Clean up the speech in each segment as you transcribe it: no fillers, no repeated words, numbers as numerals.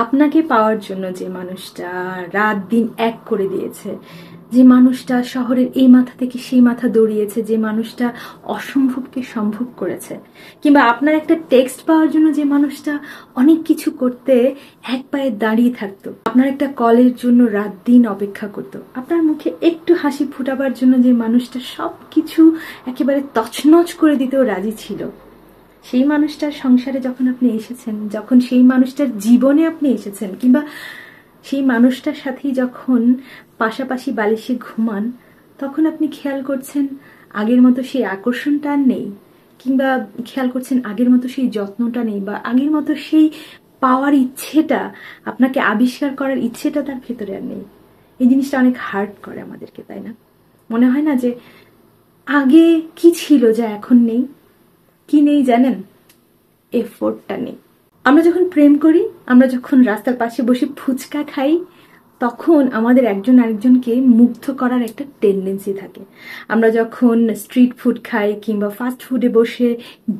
আপনাকে পাওয়ার জন্য যে মানুষটা রাত দিন এক করে দিয়েছে, যে মানুষটা শহরের এই মাথা থেকে সেই মাথা দৌড়িয়েছে, যে মানুষটা অসম্ভবকে সম্ভব করেছে, কিংবা আপনার একটা টেক্সট পাওয়ার জন্য যে মানুষটা অনেক কিছু করতে এক পায়ে দাঁড়িয়ে থাকতো, আপনার একটা কলের জন্য রাত দিন অপেক্ষা করতো, আপনার মুখে একটু হাসি ফুটাবার জন্য যে মানুষটা সবকিছু একেবারে তছনছ করে দিতেও রাজি ছিল, সেই মানুষটার সংসারে যখন আপনি এসেছেন, যখন সেই মানুষটার জীবনে আপনি এসেছেন, কিংবা সেই মানুষটার সাথেই যখন পাশাপাশি বালিশে ঘুমান, তখন আপনি খেয়াল করছেন আগের মতো সেই আকর্ষণটা আর নেই, কিংবা খেয়াল করছেন আগের মতো সেই যত্নটা নেই, বা আগের মতো সেই পাওয়ার ইচ্ছেটা, আপনাকে আবিষ্কার করার ইচ্ছেটা তার ভেতরে আর নেই। এই জিনিসটা অনেক হার্ট করে আমাদেরকে, তাই না? মনে হয় না যে আগে কি ছিল যা এখন নেই? কি নেই জানেন? এফোর্টটা নেই। আমরা যখন প্রেম করি, আমরা যখন রাস্তার পাশে বসে ফুচকা খাই, তখন আমাদের একজন আরেকজনকে মুগ্ধ করার একটা টেন্ডেন্সি থাকে। আমরা যখন স্ট্রিট ফুড খাই, কিংবা ফাস্ট ফুডে বসে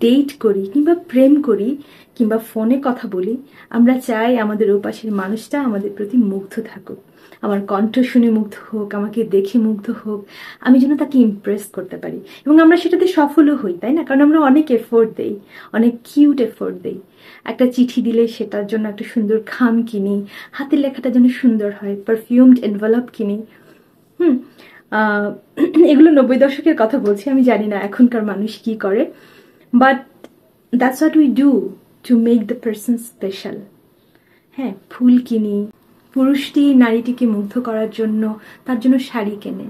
ডেট করি, কিংবা প্রেম করি, কিংবা ফোনে কথা বলি, আমরা চাই আমাদের ওপাশের মানুষটা আমাদের প্রতি মুগ্ধ থাকুক, আমার কণ্ঠ শুনে মুগ্ধ হোক, আমাকে দেখে মুগ্ধ হোক, আমি যেন তাকে ইমপ্রেস করতে পারি। এবং আমরা সেটাতে সফলও হই, তাই না? কারণ আমরা অনেক এফোর্ট দেই, অনেক কিউট এফোর্ট দেই। একটা চিঠি দিলে সেটার জন্য একটা সুন্দর খাম কিনি, হাতের লেখাটা যেন সুন্দর হয়, পারফিউমড এনভেলপ কিনি। এগুলো 90 দশকের কথা বলছি, আমি জানি না এখনকার মানুষ কি করে, but that's what we do to make the person special. হ্যাঁ, ফুল কিনি, পুরুষটি নারীটিকে মুগ্ধ করার জন্য তার জন্য শাড়ি কেনে,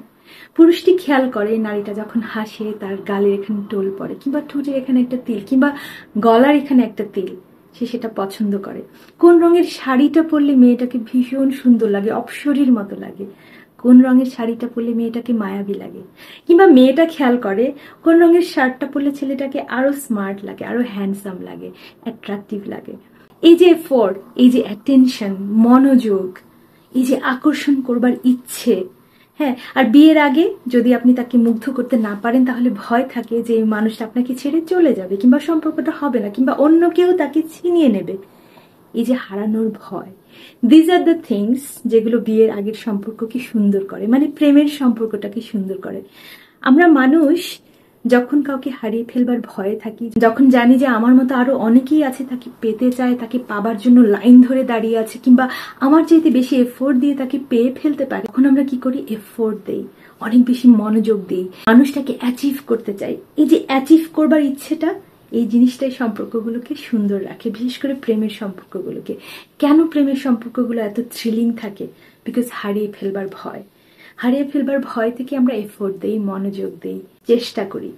পুরুষটি খেয়াল করে নারীটা যখন হাসে তার গালের এখানে টোল পড়ে, কিংবা ঠোঁটের এখানে একটা তিল, কিংবা গলার এখানে একটা তিল, সে সেটা পছন্দ করে। কোন রঙের শাড়িটা পরলে মেয়েটাকে ভীষণ সুন্দর লাগে, অপ্সরীর মতো লাগে, কোন রঙের শাড়িটা পরলে মেয়েটাকে মায়াবী লাগে, কিংবা মেয়েটা খেয়াল করে কোন রঙের শার্টটা পরলে ছেলেটাকে আরো স্মার্ট লাগে, আরো হ্যান্ডসাম লাগে, অ্যাট্রাকটিভ লাগে। এই যে এফোর্ট, এই যে অ্যাটেনশন, মনোযোগ, এই যে আকর্ষণ করবার ইচ্ছে, হ্যাঁ। আর বিয়ের আগে যদি আপনি তাকে মুগ্ধ করতে না পারেন, তাহলে ভয় থাকে যে এই মানুষটা আপনাকে ছেড়ে চলে যাবে, কিংবা সম্পর্কটা হবে না, কিংবা অন্য কেউ তাকে ছিনিয়ে নেবে। এই যে হারানোর ভয়, দিজ আর দ্য থিংস যেগুলো বিয়ের আগের সম্পর্ককে সুন্দর করে, মানে প্রেমের সম্পর্কটাকে সুন্দর করে। আমরা মানুষ যখন কাউকে হারিয়ে ফেলবার ভয়ে থাকি, যখন জানি যে আমার মতো আরো অনেকেই আছে তাকে পেতে চায়, তাকে পাবার জন্য লাইন ধরে দাঁড়িয়ে আছে, কিংবা আমার চাইতে বেশি এফোর্ট দিয়ে তাকে পেয়ে ফেলতে পারে, তখন আমরা কি করি? এফোর্ট দেই, অনেক বেশি মনোযোগ দিই, মানুষটাকে অ্যাচিভ করতে চাই। এই যে অ্যাচিভ করবার ইচ্ছেটা, এই জিনিসটাই সম্পর্কগুলোকে সুন্দর রাখে, বিশেষ করে প্রেমের সম্পর্কগুলোকে। কেন প্রেমের সম্পর্কগুলো এত থ্রিলিং থাকে? বিকজ হারিয়ে ফেলবার ভয়। হারিয়ে ফেলবার ভয় থেকে আমরা এফোর্ট দেই, মনোযোগ দেই, চেষ্টা করি।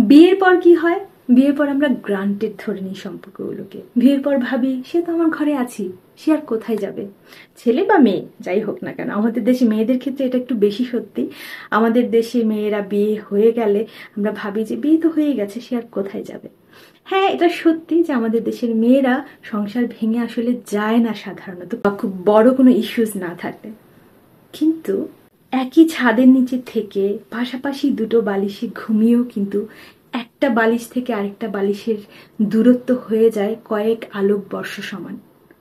বিয়ের পর কি হয়? বিয়ের পর আমরা গ্রান্টেড ধরে নিই সম্পর্কগুলোকে। বিয়ের পর ভাবি সে তো আমার ঘরে আছি, সে আর কোথায় যাবে? ছেলে বা মেয়ে যাই হোক না কেন, আমাদের দেশে মেয়েদের ক্ষেত্রে এটা একটু বেশি সত্যি। আমাদের দেশে মেয়েরা বিয়ে হয়ে গেলে আমরা ভাবি যে বিয়ে তো হয়ে গেছে, সে আর কোথায় যাবে। হ্যাঁ, এটা সত্যি যে আমাদের দেশের মেয়েরা সংসার ভেঙে আসলে যায় না সাধারণত, বা খুব বড় কোনো ইস্যুস না থাকলে। কিন্তু একই ছাদের নিচে থেকে পাশাপাশি দুটো বালিশে ঘুমিয়েও কিন্তু একটা বালিশ থেকে আরেকটা বালিশের দূরত্ব হয়ে যায় কয়েক আলোকবর্ষ সমান।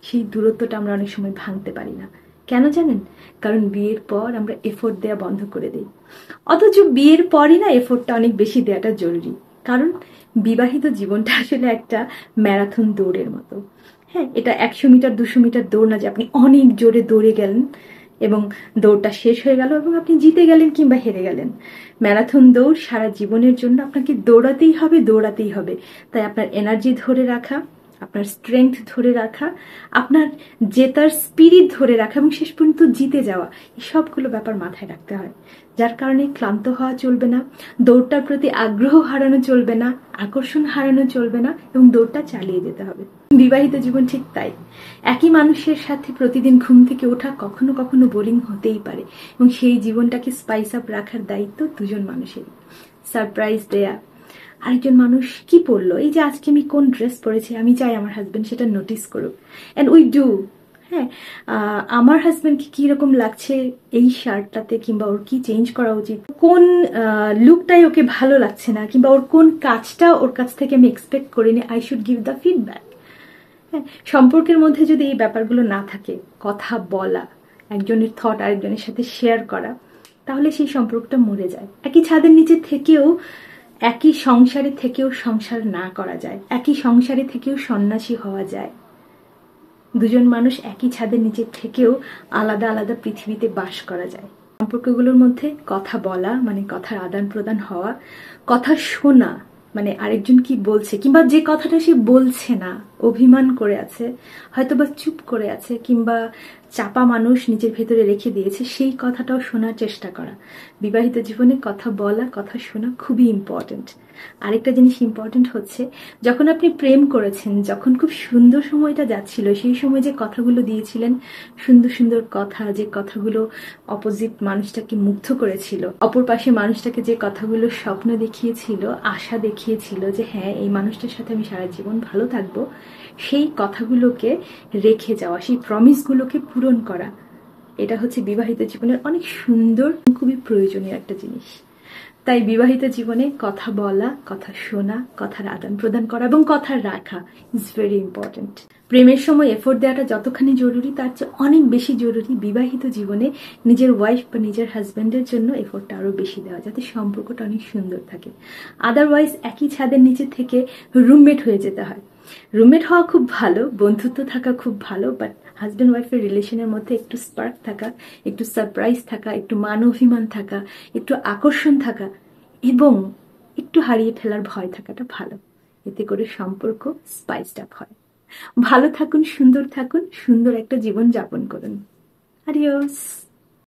সেই দূরত্বটা আমরা অনেক সময় ভাঙতে পারি না। কেন জানেন? কারণ বিয়ের পর আমরা এফোর্ট দেওয়া বন্ধ করে দিই। অথচ বিয়ের পরই না এফোর্টটা অনেক বেশি দেওয়াটা জরুরি। কারণ বিবাহিত জীবনটা আসলে একটা ম্যারাথন দৌড়ের মতো। হ্যাঁ, এটা 100 মিটার 200 মিটার দৌড় না যে আপনি অনেক জোরে দৌড়ে গেলেন এবং দৌড়টা শেষ হয়ে গেল এবং আপনি জিতে গেলেন কিংবা হেরে গেলেন। ম্যারাথন দৌড় সারা জীবনের জন্য আপনাকে দৌড়াতেই হবে, দৌড়াতেই হবে। তাই আপনার এনার্জি ধরে রাখা, আপনার স্ট্রেংথ ধরে রাখা, আপনার জেতার স্পিরিট ধরে রাখা এবং শেষ পর্যন্ত জিতে যাওয়া, এই সবগুলো ব্যাপার মাথায় রাখতে হয়। যার কারণে ক্লান্ত হওয়া চলবে না, দৌড়টার প্রতি আগ্রহ হারানো চলবে না, আকর্ষণ হারানো চলবে না, এবং দৌড়টা চালিয়ে যেতে হবে। বিবাহিত জীবন ঠিক তাই। একই মানুষের সাথে প্রতিদিন ঘুম থেকে ওঠা কখনো কখনো বোরিং হতেই পারে, এবং সেই জীবনটাকে স্পাইস আপ রাখার দায়িত্ব দুজন মানুষেরই। সারপ্রাইজ দেয়া, আরেকজন মানুষ কি পরলো, এই যে আজকে আমি কোন ড্রেস পরেছি, আমি চাই আমার হাজবেন্ড সেটা নোটিস করুক, এন্ড উই ডু। হ্যাঁ, আমার হাজবেন্ডকে কি রকম লাগছে এই শার্টটাতে, কিংবা ওর কি চেঞ্জ করা উচিত, কোন লুকটাই ওকে ভালো লাগছে না, কিংবা ওর কোন কাজটা ওর কাছ থেকে আমি এক্সপেক্ট করিনি, I should give the feedback. হ্যাঁ, সম্পর্কের মধ্যে যদি এই ব্যাপারগুলো না থাকে, কথা বলা, একজনের থট আরেকজনের সাথে শেয়ার করা, তাহলে সেই সম্পর্কটা মরে যায়। একই ছাদের নিচে থেকেও, একই সংসারে থেকেও সংসার না করা যায়, একই সংসারে থেকেও সন্ন্যাসী হওয়া যায়। দুজন মানুষ একই ছাদের নিচে থেকেও আলাদা আলাদা পৃথিবীতে বাস করা যায়। সম্পর্কগুলোর মধ্যে কথা বলা মানে কথার আদান প্রদান হওয়া, কথা শোনা মানে আরেকজন কি বলছে, কিংবা যে কথাটা সে বলছে না, অভিমান করে আছে, হয়তোবা চুপ করে আছে, কিংবা চাপা মানুষ নিজের ভেতরে রেখে দিয়েছে, সেই কথাটাও শোনার চেষ্টা করা। বিবাহিত জীবনে কথা বলা, কথা শোনা খুবই ইম্পর্টেন্ট। আরেকটা জিনিস ইম্পর্টেন্ট হচ্ছে, যখন আপনি প্রেম করেছেন, যখন খুব সুন্দর সময়টা যাচ্ছিল, সেই সময় যে কথাগুলো দিয়েছিলেন, সুন্দর সুন্দর কথা, যে কথাগুলো অপোজিট মানুষটাকে মুগ্ধ করেছিল, অপর পাশে মানুষটাকে যে কথাগুলো স্বপ্ন দেখিয়েছিল, আশা দেখিয়েছিল যে হ্যাঁ এই মানুষটার সাথে আমি সারা জীবন ভালো থাকবো, সেই কথাগুলোকে রেখে যাওয়া, সেই প্রমিসগুলোকে পূরণ করা, এটা হচ্ছে বিবাহিত জীবনের অনেক সুন্দর, খুবই প্রয়োজনীয় একটা জিনিস। তাই বিবাহিত জীবনে কথা বলা, কথা শোনা, কথার আদান প্রদান করা এবং কথা রাখা ইজ ভেরি ইম্পর্টেন্ট। প্রেমের সময় এফোর্ট দেওয়াটা যতখানি জরুরি, তার চেয়ে অনেক বেশি জরুরি বিবাহিত জীবনে নিজের ওয়াইফ বা নিজের হাজব্যান্ডের জন্য এফোর্টটা আরো বেশি দেওয়া, যাতে সম্পর্কটা অনেক সুন্দর থাকে। আদারওয়াইজ একই ছাদের নিচে থেকে রুমমেট হয়ে যেতে হয়। রুমমেট হওয়া খুব ভালো, বন্ধুত্ব থাকা খুব ভালো, বাট হাজব্যান্ড ওয়াইফের রিলেশনের মধ্যে একটু স্পার্ক থাকা, একটু সারপ্রাইজ থাকা, একটু মান অভিমান থাকা, একটু আকর্ষণ থাকা এবং একটু হারিয়ে ফেলার ভয় থাকাটা ভালো। এতে করে সম্পর্ক স্পাইসড আপ হয়। ভালো থাকুন, সুন্দর থাকুন, সুন্দর একটা জীবন যাপন করুন। আডিওস।